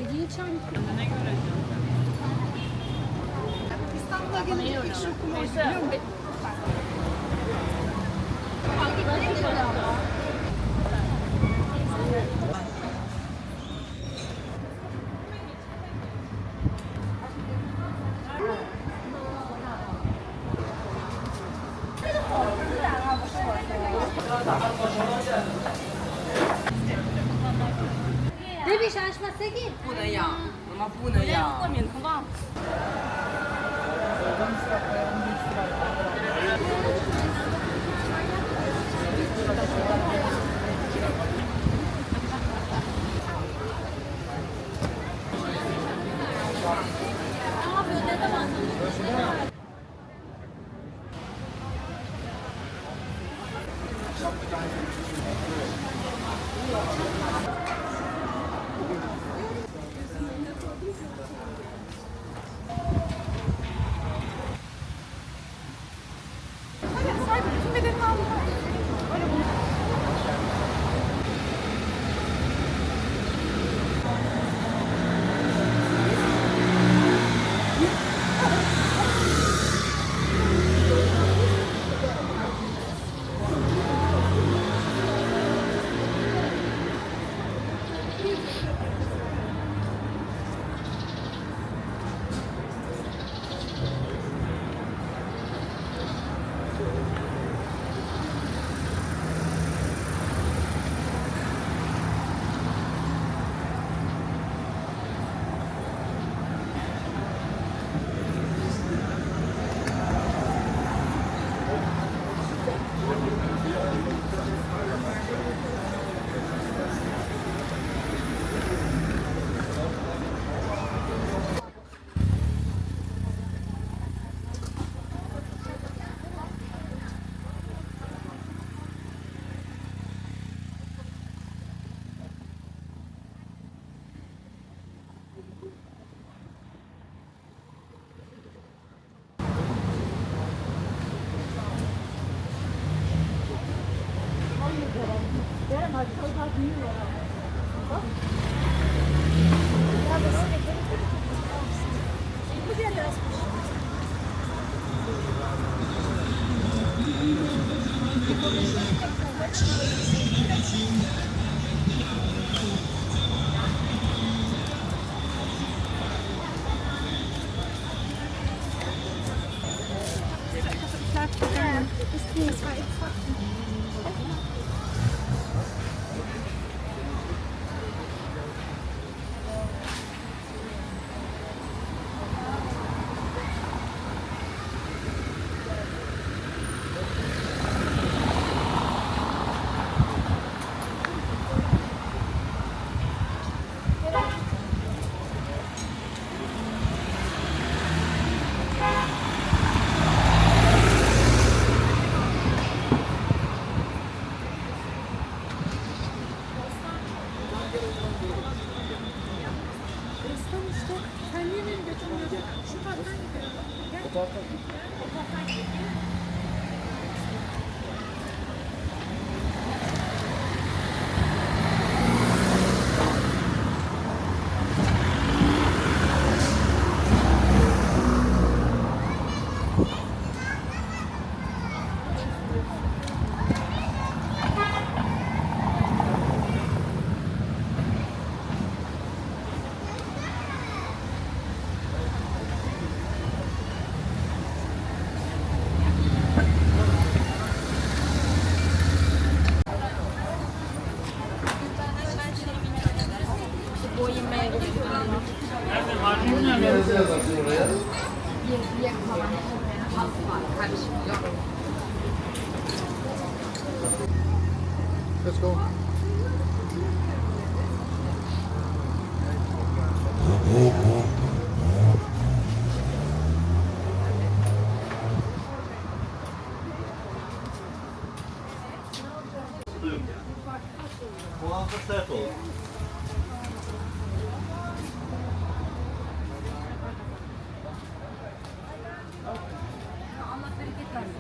Hediye çay mı? Ne göreceğim? İstanbul'a gelince ilk şokum oydu biliyor musun?这比啥什么谁给？不能养，我们不能养。过敏通道。Let's go. Puan for circle. Allah bereket versin.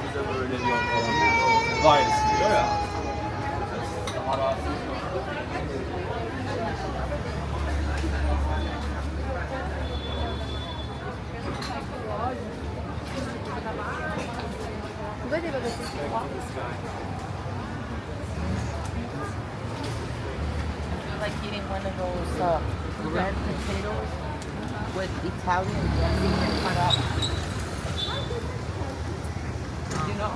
bize böyle diyor falan. Virus diyor ya. Daha rahatsız. Like eating one of those red potatoes with Italian dressing cut up. You know?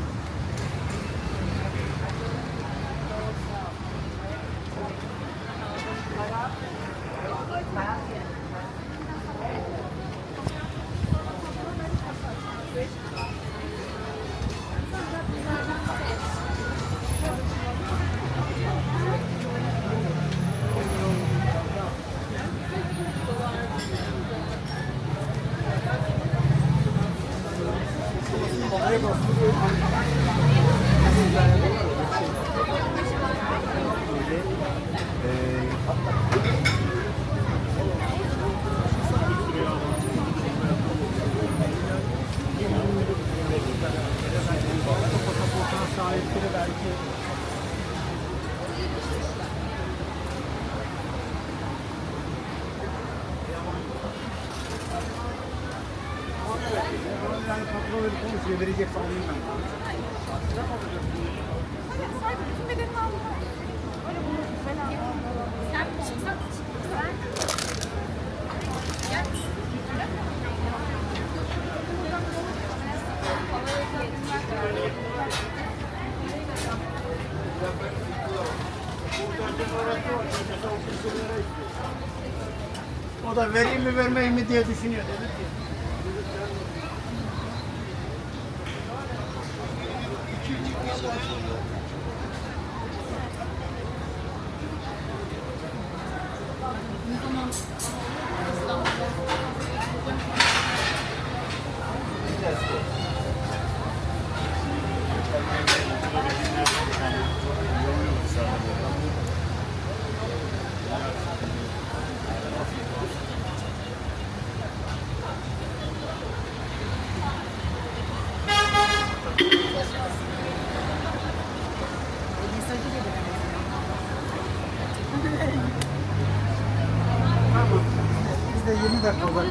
Verecek falan bilmem. O da vereyim mi vermeyeyim mi diye düşünüyor. Demek ki. Tamam. Biz de 20 dakika var.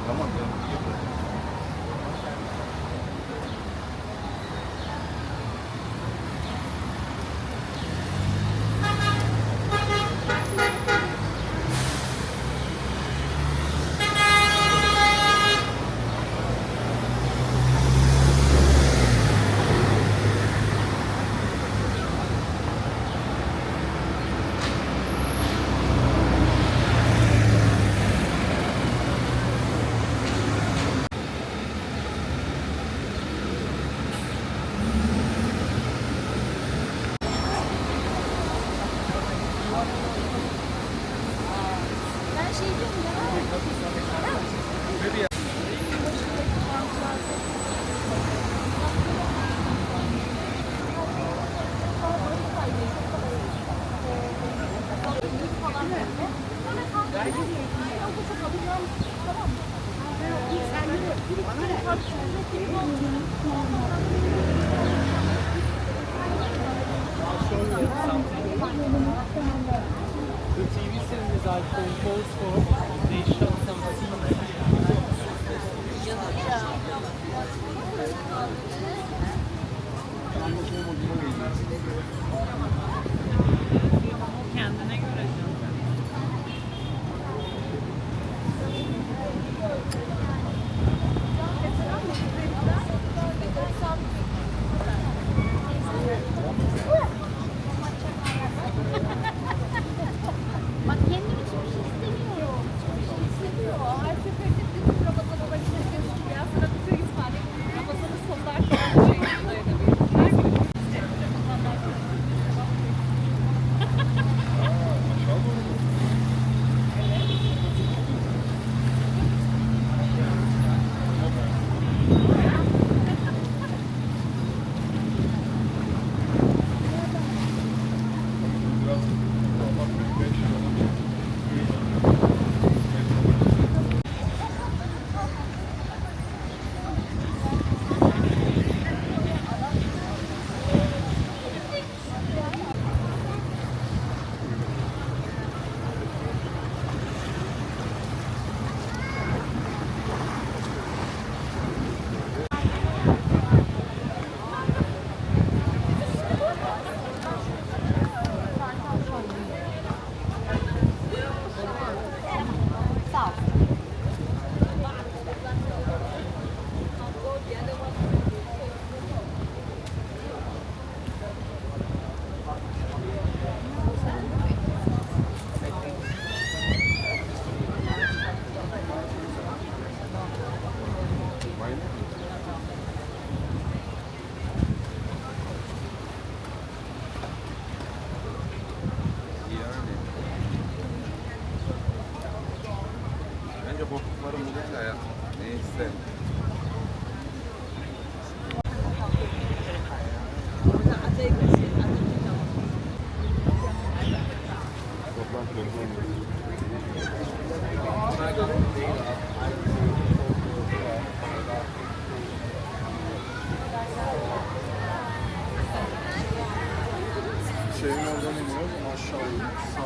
Tamam. The TV cinemas are composed for, they shot some scenes. Kendine göre. Bak kendim için bir şey istemiyorum. Bir şey istemiyor. Her seferinde bir Ramazan'a başına gözüküyor. Ya sana bir şey ısmarlayayım. Ramazan'ın sonunda arkadaşlar dayanamıyor. Her gün Ramazan'dan Şeyin oradan iniyoruz. Aşağı iniyoruz. Sağ.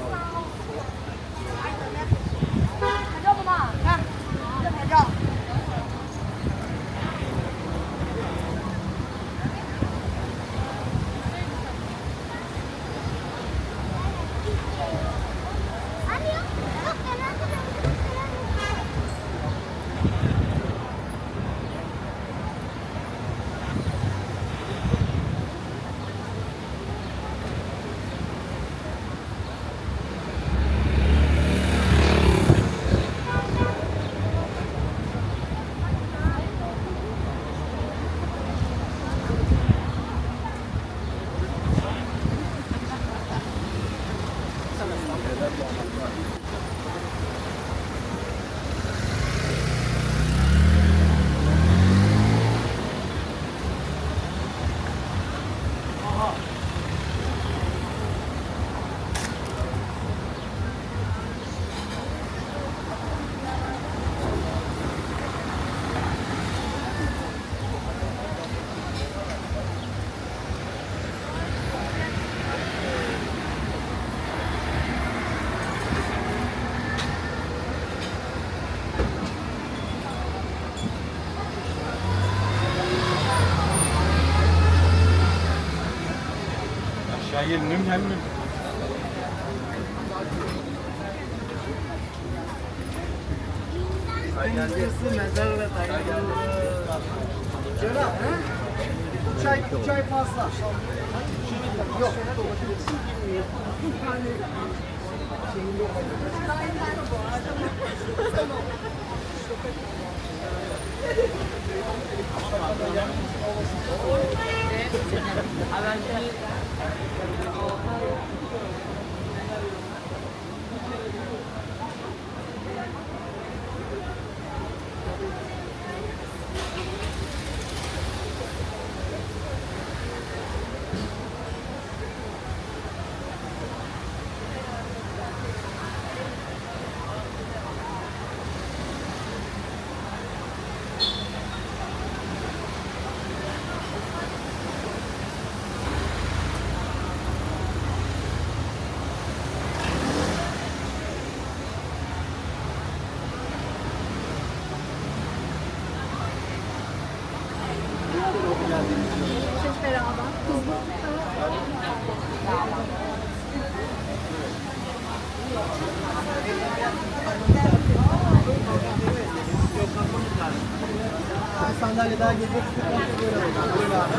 Aşağı gelinim gelmiyor. Çay fazla. Yok. Hep beraber. Hızlı. Bir sandalye daha gelecek. Buyurun abi.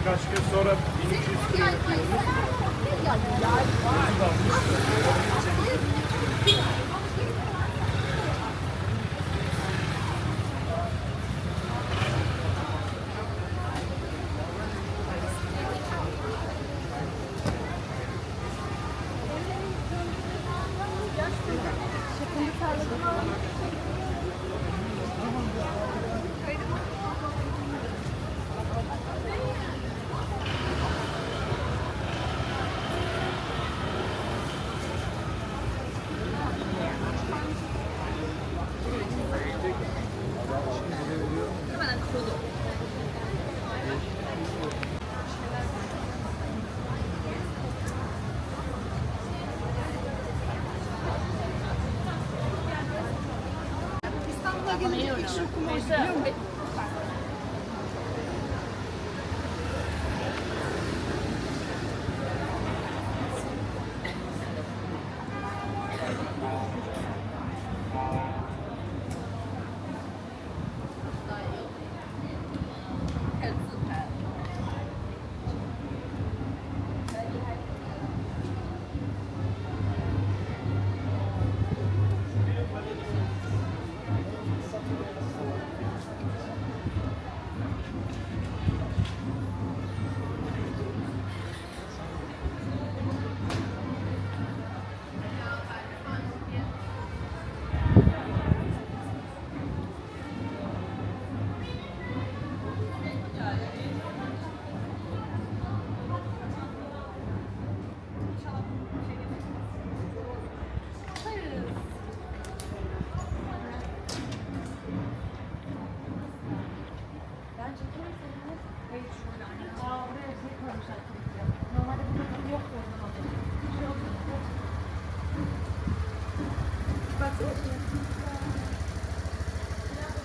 Birkaç gün sonra 1200 kilo yapıyoruz. İstanbul'a gelince ilk şokum oydu biliyor musun?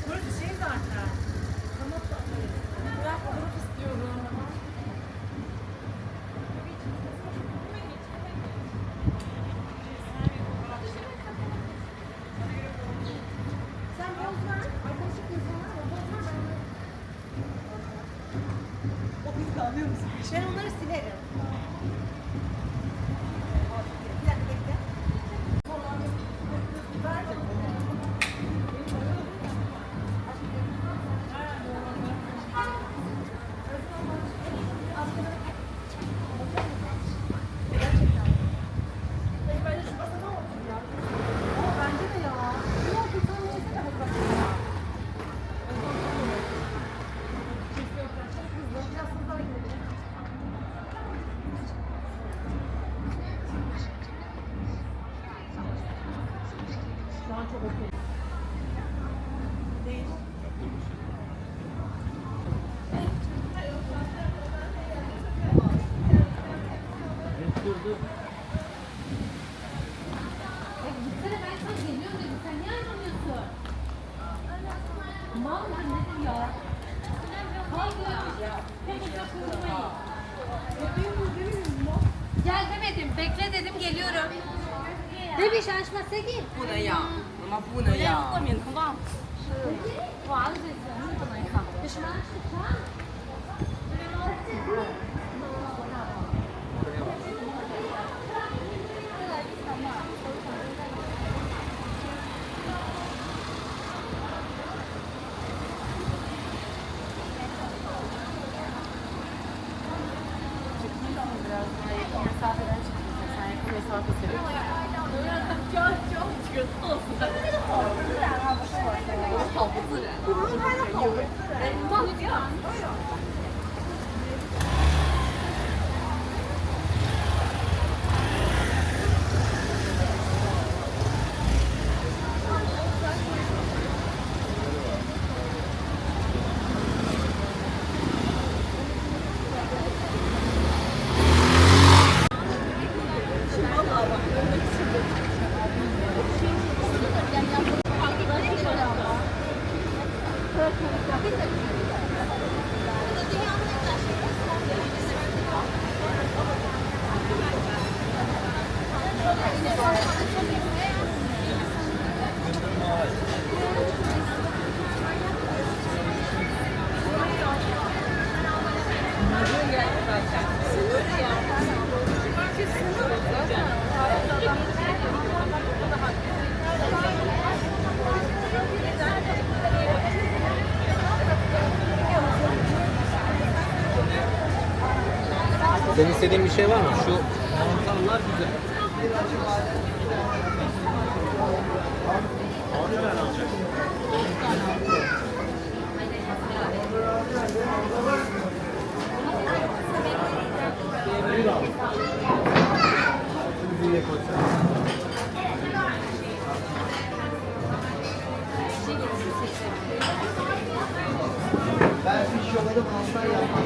Burası şey zaten. Ben fotoğraf istiyorum. Sen poz ver. Arkadaşlık insanlar o poz ver. O bizi alıyor musun? Ben onları silerim. Bir dakika bekle. Bence de ya. Yok, bir tane yesene bakalım. Biraz hızlı gidelim. Şu an çok okey. Değil. Gitsene ben sana geliyorum dedim. Sen niye ayrılmıyorsun? Mal mısın nedir ya? Kalk. Fotoğraf kurmayın. Gel demedim. Bekle dedim geliyorum. Bebiş açmasa git. 不能养，我们不能养。过敏通道。娃子这次不能看。为什么？Biraz daha yakın mesafeden çıktın. Sen yakın mesafe seviyorsun. 好不自然。我们拍的好不自然。你忘记了？Senin istediğin bir şey var mı? Şu mantarlar güzel. Ben fiş yolladım, asla yapmaz.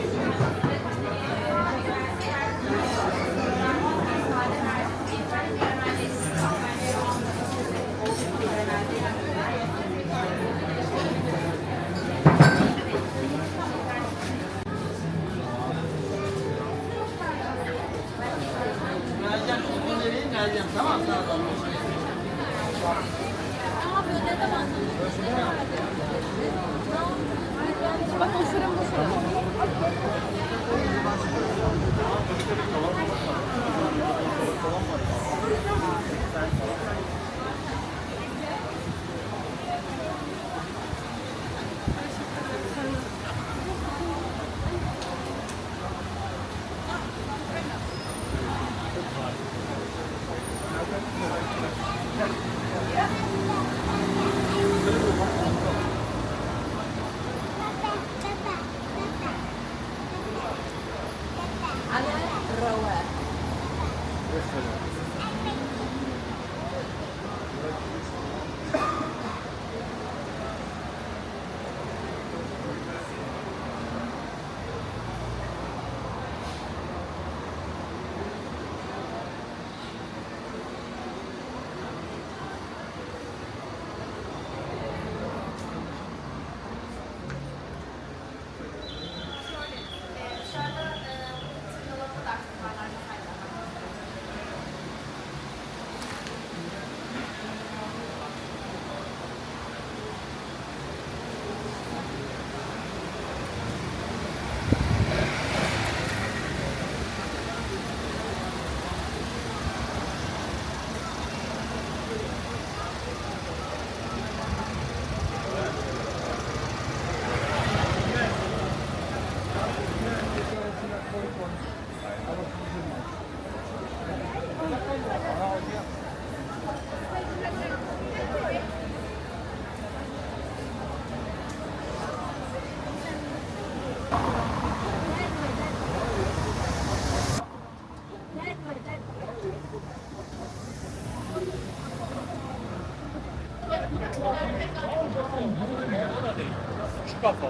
kafa.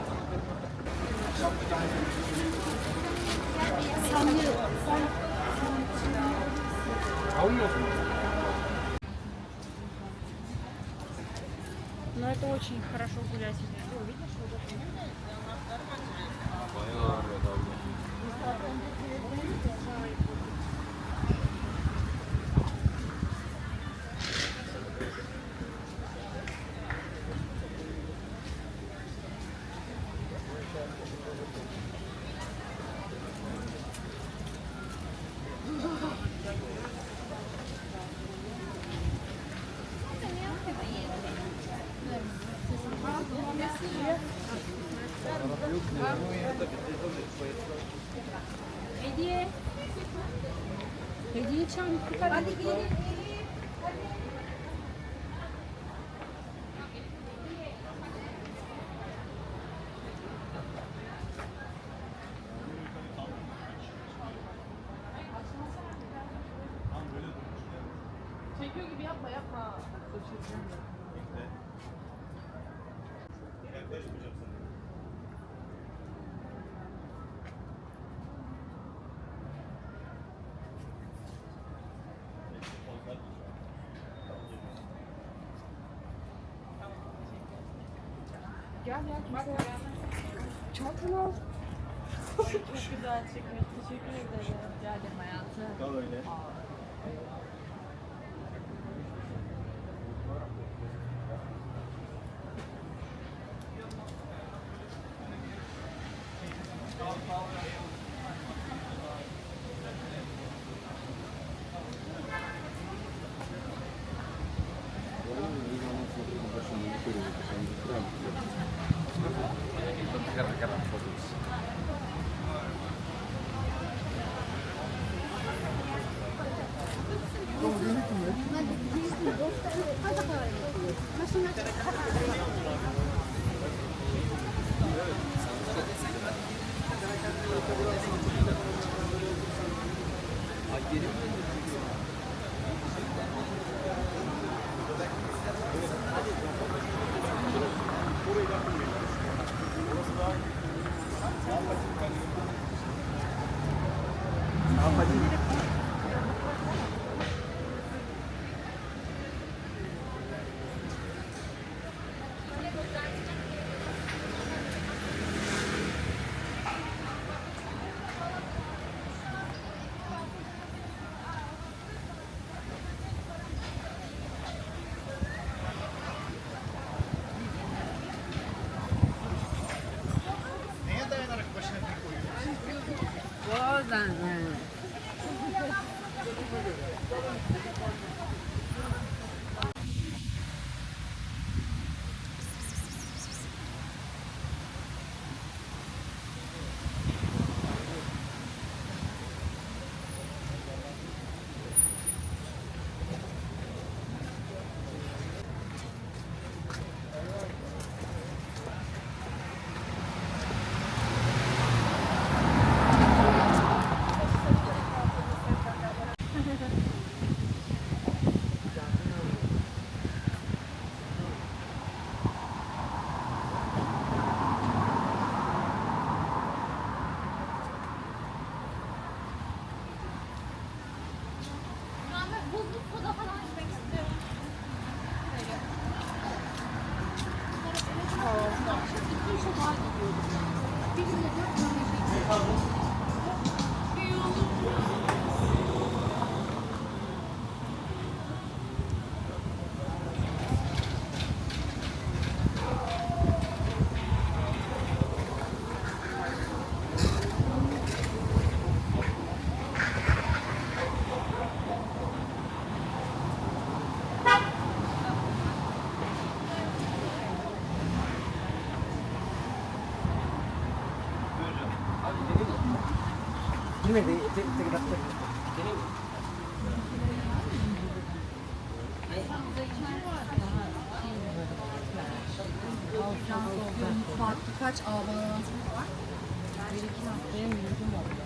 Но это очень хорошо гулять. О, видишь, вот это? Hediye. Hediye çantası. Hadi gelin. Çekiyor gibi yapma yapma. Yaklaşmayacağım sana. Gel gel kimse. Çantanı al. Çok güzel çekmiş. Teşekkür ederim. Rica ederim hayatım. Kal öyle. Neye dayanarak başına bir koyuyorsun? Bazen yani. Ben böyle buzlu soda falan içmek istiyorum. İki işe daha gidiyordum. Bir günde 4 tane şey. İyi olur. Girmedi. Tek dakika. Birkaç bağlantı var. Bir iki haftaya yürüdüm orada.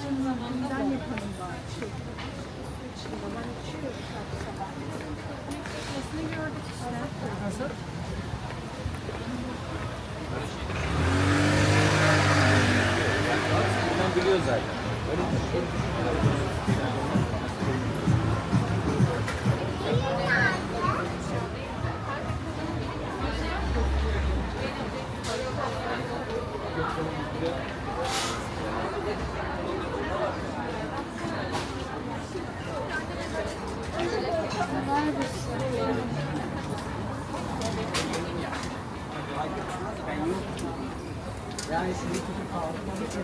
Bundan yapalım bari. Ben içiyorum sabah. Nasıl gördük işte. Nasıl? Yani şimdi tutup kalkmak için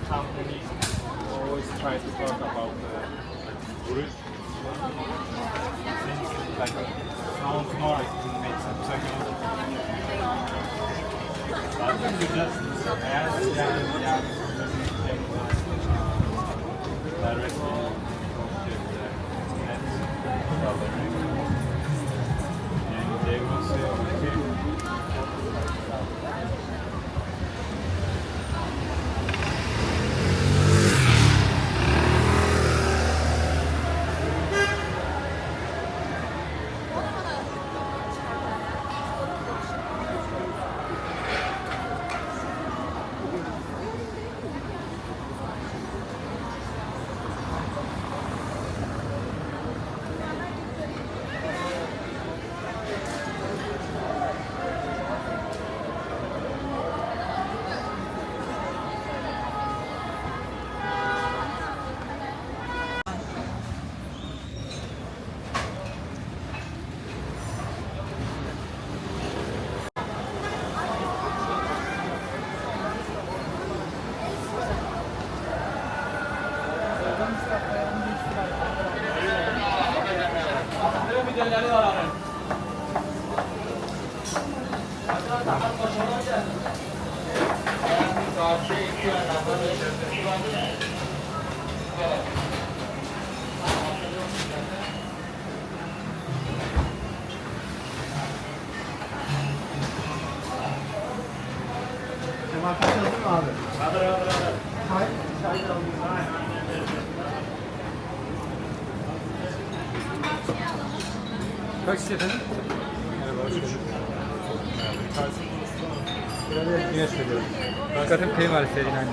company always try to talk about root. Like sounds nice to make some technology. I think you just ask directly and they will say okay. Kemal Paşa hazır mı abi? Çay. Çay da alayım. Kaç kişi efendim? Güneş veriyorum. Hakikaten kıyım serin anne.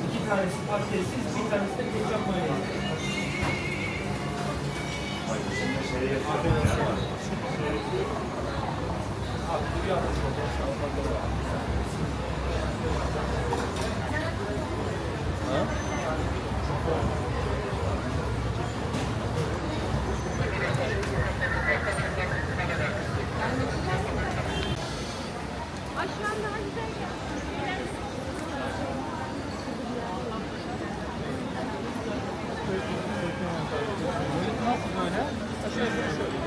İki tanesi patatessiz, bir tanesi de ketçap mayonez. Ay şu an daha güzel geldi. Nasıl böyle? Aşağı yukarı şöyle.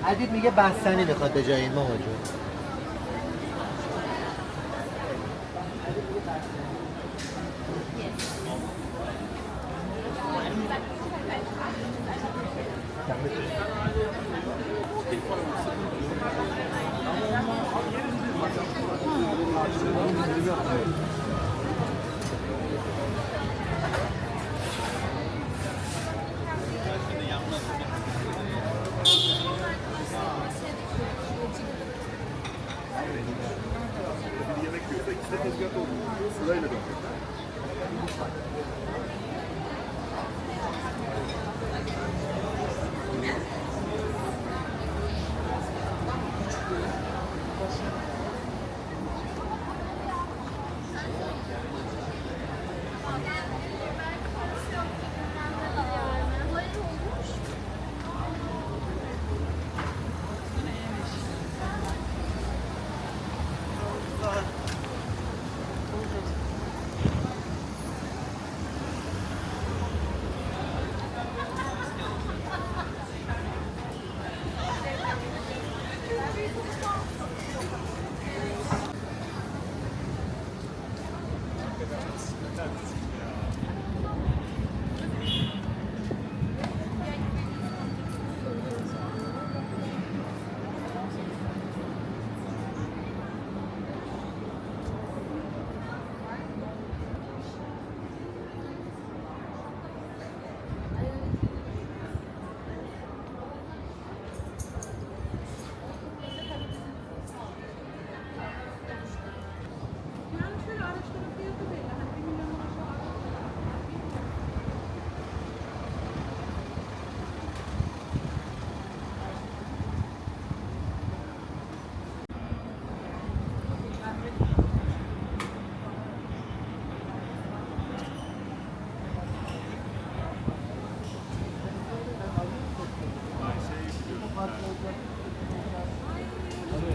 عدید میگه بستنی میخواد به جای این ماما جون.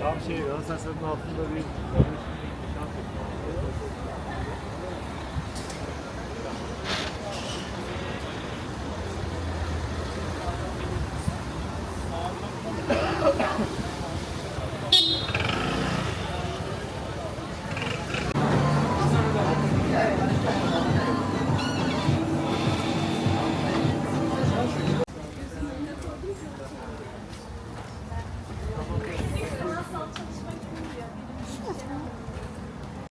Tam şey Galatasaray altında bir